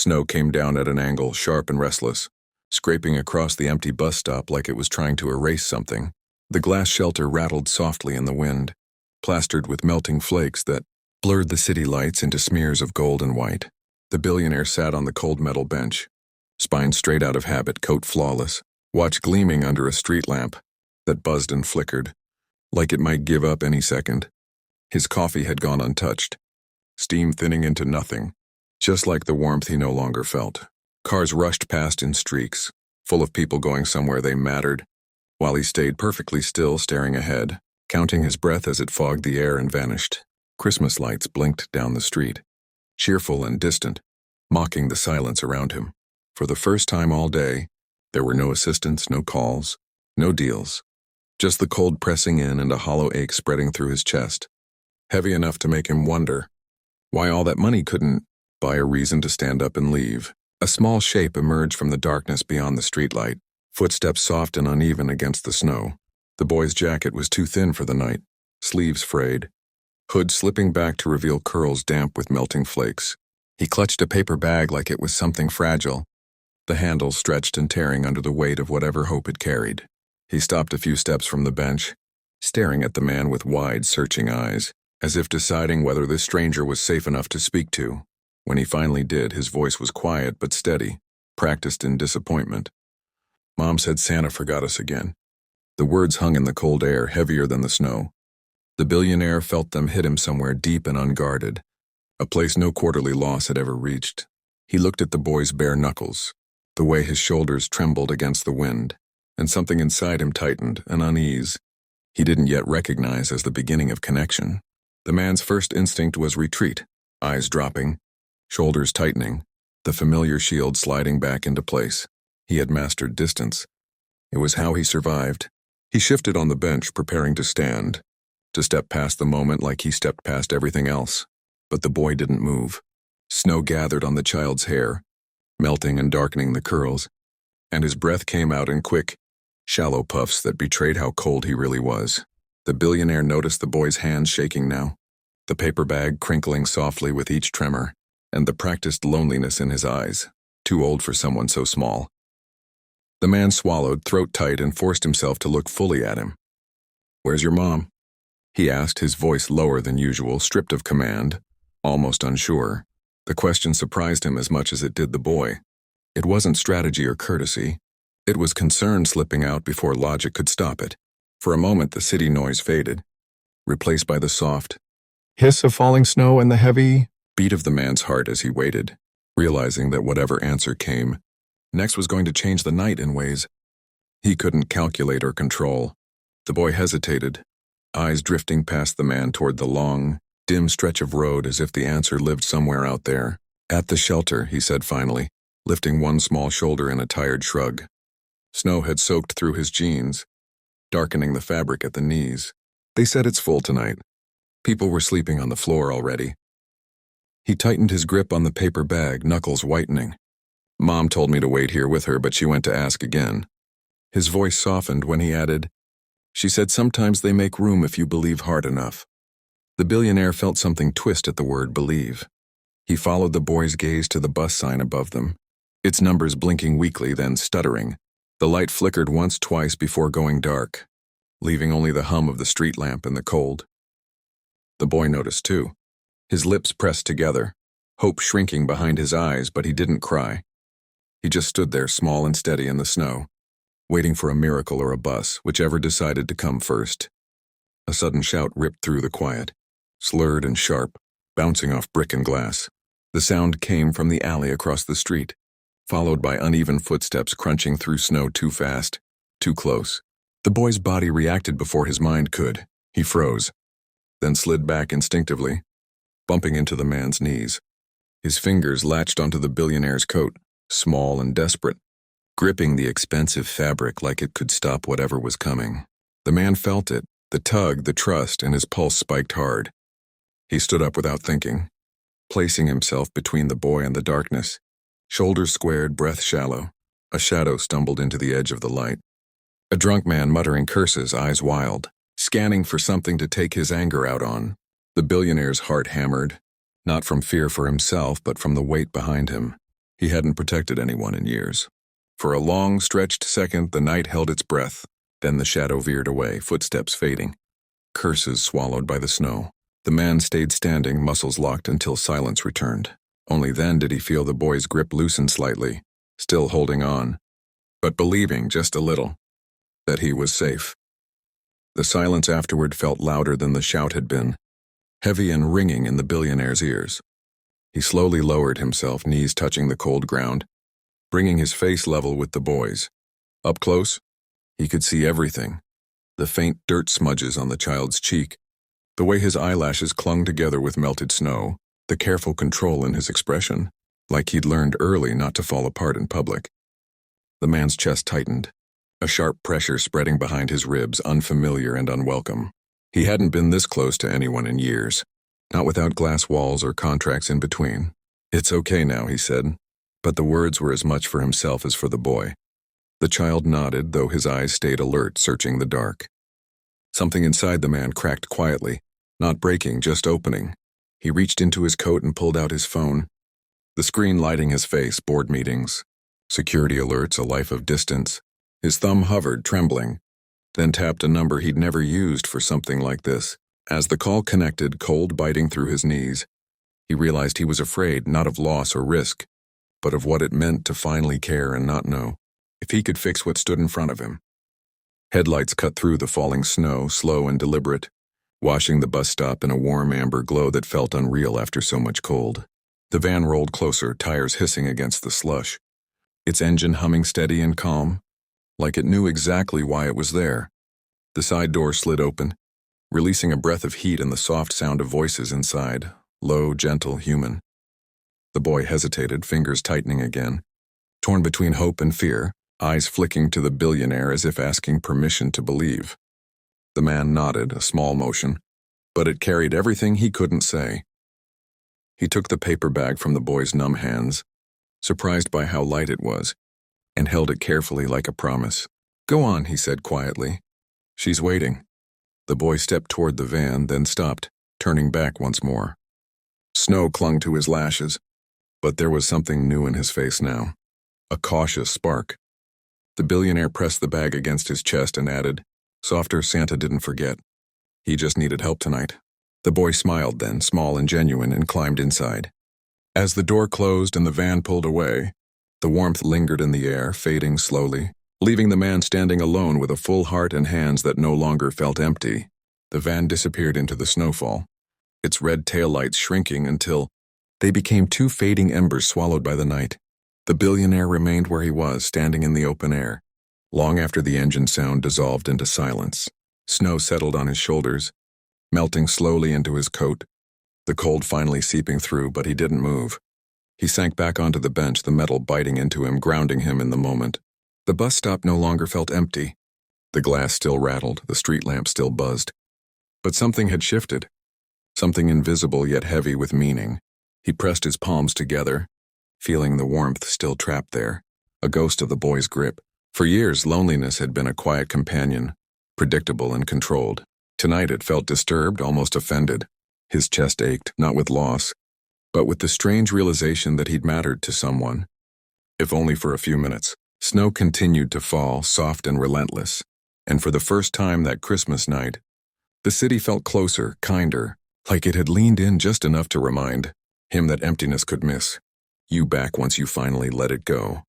Snow came down at an angle, sharp and restless, scraping across the empty bus stop like it was trying to erase something. The glass shelter rattled softly in the wind, plastered with melting flakes that blurred the city lights into smears of gold and white. The billionaire sat on the cold metal bench, spine straight out of habit, coat flawless, watch gleaming under a street lamp that buzzed and flickered, like it might give up any second. His coffee had gone untouched, steam thinning into nothing, just like the warmth he no longer felt. Cars rushed past in streaks, full of people going somewhere they mattered, while he stayed perfectly still, staring ahead, counting his breath as it fogged the air and vanished. Christmas lights blinked down the street, cheerful and distant, mocking the silence around him. For the first time all day, there were no assistants, no calls, no deals. Just the cold pressing in and a hollow ache spreading through his chest, heavy enough to make him wonder why all that money couldn't buy a reason to stand up and leave. A small shape emerged from the darkness beyond the streetlight, footsteps soft and uneven against the snow. The boy's jacket was too thin for the night, sleeves frayed, hood slipping back to reveal curls damp with melting flakes. He clutched a paper bag like it was something fragile, the handle stretched and tearing under the weight of whatever hope it carried. He stopped a few steps from the bench, staring at the man with wide, searching eyes, as if deciding whether this stranger was safe enough to speak to. When he finally did, his voice was quiet but steady, practiced in disappointment. "Mom said Santa forgot us again." The words hung in the cold air, heavier than the snow. The billionaire felt them hit him somewhere deep and unguarded, a place no quarterly loss had ever reached. He looked at the boy's bare knuckles, the way his shoulders trembled against the wind, and something inside him tightened, an unease he didn't yet recognize as the beginning of connection. The man's first instinct was retreat, eyes dropping, shoulders tightening, the familiar shield sliding back into place. He had mastered distance. It was how he survived. He shifted on the bench, preparing to stand, to step past the moment like he stepped past everything else. But the boy didn't move. Snow gathered on the child's hair, melting and darkening the curls, and his breath came out in quick, shallow puffs that betrayed how cold he really was. The billionaire noticed the boy's hands shaking now, the paper bag crinkling softly with each tremor, and the practiced loneliness in his eyes, too old for someone so small. The man swallowed, throat tight, and forced himself to look fully at him. "Where's your mom?" he asked, his voice lower than usual, stripped of command, almost unsure. The question surprised him as much as it did the boy. It wasn't strategy or courtesy. It was concern slipping out before logic could stop it. For a moment the city noise faded, replaced by the soft hiss of falling snow and the heavy beat of the man's heart as he waited, realizing that whatever answer came next was going to change the night in ways he couldn't calculate or control. The boy hesitated, eyes drifting past the man toward the long, dim stretch of road as if the answer lived somewhere out there. "At the shelter," he said finally, lifting one small shoulder in a tired shrug. Snow had soaked through his jeans, darkening the fabric at the knees. "They said it's full tonight. People were sleeping on the floor already." He tightened his grip on the paper bag, knuckles whitening. "Mom told me to wait here with her, but she went to ask again." His voice softened when he added, "She said sometimes they make room if you believe hard enough." The billionaire felt something twist at the word believe. He followed the boy's gaze to the bus sign above them, its numbers blinking weakly, then stuttering. The light flickered once, twice before going dark, leaving only the hum of the street lamp in the cold. The boy noticed too. His lips pressed together, hope shrinking behind his eyes, but he didn't cry. He just stood there, small and steady in the snow, waiting for a miracle or a bus, whichever decided to come first. A sudden shout ripped through the quiet, slurred and sharp, bouncing off brick and glass. The sound came from the alley across the street, followed by uneven footsteps crunching through snow too fast, too close. The boy's body reacted before his mind could. He froze, then slid back instinctively, bumping into the man's knees. His fingers latched onto the billionaire's coat, small and desperate, gripping the expensive fabric like it could stop whatever was coming. The man felt it, the tug, the trust, and his pulse spiked hard. He stood up without thinking, placing himself between the boy and the darkness, shoulders squared, breath shallow. A shadow stumbled into the edge of the light. A drunk man muttering curses, eyes wild, scanning for something to take his anger out on. The billionaire's heart hammered, not from fear for himself but from the weight behind him. He hadn't protected anyone in years. For a long, stretched second, the night held its breath. Then the shadow veered away, footsteps fading. Curses swallowed by the snow. The man stayed standing, muscles locked, until silence returned. Only then did he feel the boy's grip loosen slightly, still holding on, but believing just a little that he was safe. The silence afterward felt louder than the shout had been, heavy and ringing in the billionaire's ears. He slowly lowered himself, knees touching the cold ground, bringing his face level with the boy's. Up close, he could see everything. The faint dirt smudges on the child's cheek, the way his eyelashes clung together with melted snow, the careful control in his expression, like he'd learned early not to fall apart in public. The man's chest tightened, a sharp pressure spreading behind his ribs, unfamiliar and unwelcome. He hadn't been this close to anyone in years, not without glass walls or contracts in between. "It's okay now," he said, but the words were as much for himself as for the boy. The child nodded, though his eyes stayed alert, searching the dark. Something inside the man cracked quietly, not breaking, just opening. He reached into his coat and pulled out his phone. The screen lighting his face, board meetings, security alerts, a life of distance. His thumb hovered, trembling, then tapped a number he'd never used for something like this. As the call connected, cold biting through his knees, he realized he was afraid, not of loss or risk, but of what it meant to finally care and not know if he could fix what stood in front of him. Headlights cut through the falling snow, slow and deliberate, washing the bus stop in a warm amber glow that felt unreal after so much cold. The van rolled closer, tires hissing against the slush, its engine humming steady and calm, like it knew exactly why it was there. The side door slid open, releasing a breath of heat and the soft sound of voices inside, low, gentle, human. The boy hesitated, fingers tightening again, torn between hope and fear, eyes flicking to the billionaire as if asking permission to believe. The man nodded, a small motion, but it carried everything he couldn't say. He took the paper bag from the boy's numb hands, surprised by how light it was, and held it carefully like a promise. "Go on," he said quietly. "She's waiting." The boy stepped toward the van, then stopped, turning back once more. Snow clung to his lashes, but there was something new in his face now, a cautious spark. The billionaire pressed the bag against his chest and added, softer, "Santa didn't forget. He just needed help tonight." The boy smiled then, small and genuine, and climbed inside. As the door closed and the van pulled away, the warmth lingered in the air, fading slowly, leaving the man standing alone with a full heart and hands that no longer felt empty. The van disappeared into the snowfall, its red taillights shrinking until they became two fading embers swallowed by the night. The billionaire remained where he was, standing in the open air, long after the engine sound dissolved into silence. Snow settled on his shoulders, melting slowly into his coat, the cold finally seeping through, but he didn't move. He sank back onto the bench, the metal biting into him, grounding him in the moment. The bus stop no longer felt empty. The glass still rattled, the street lamp still buzzed. But something had shifted, something invisible yet heavy with meaning. He pressed his palms together, feeling the warmth still trapped there, a ghost of the boy's grip. For years, loneliness had been a quiet companion, predictable and controlled. Tonight it felt disturbed, almost offended. His chest ached, not with loss, but with the strange realization that he'd mattered to someone, if only for a few minutes. Snow continued to fall, soft and relentless, and for the first time that Christmas night, the city felt closer, kinder, like it had leaned in just enough to remind him that emptiness could miss you back once you finally let it go.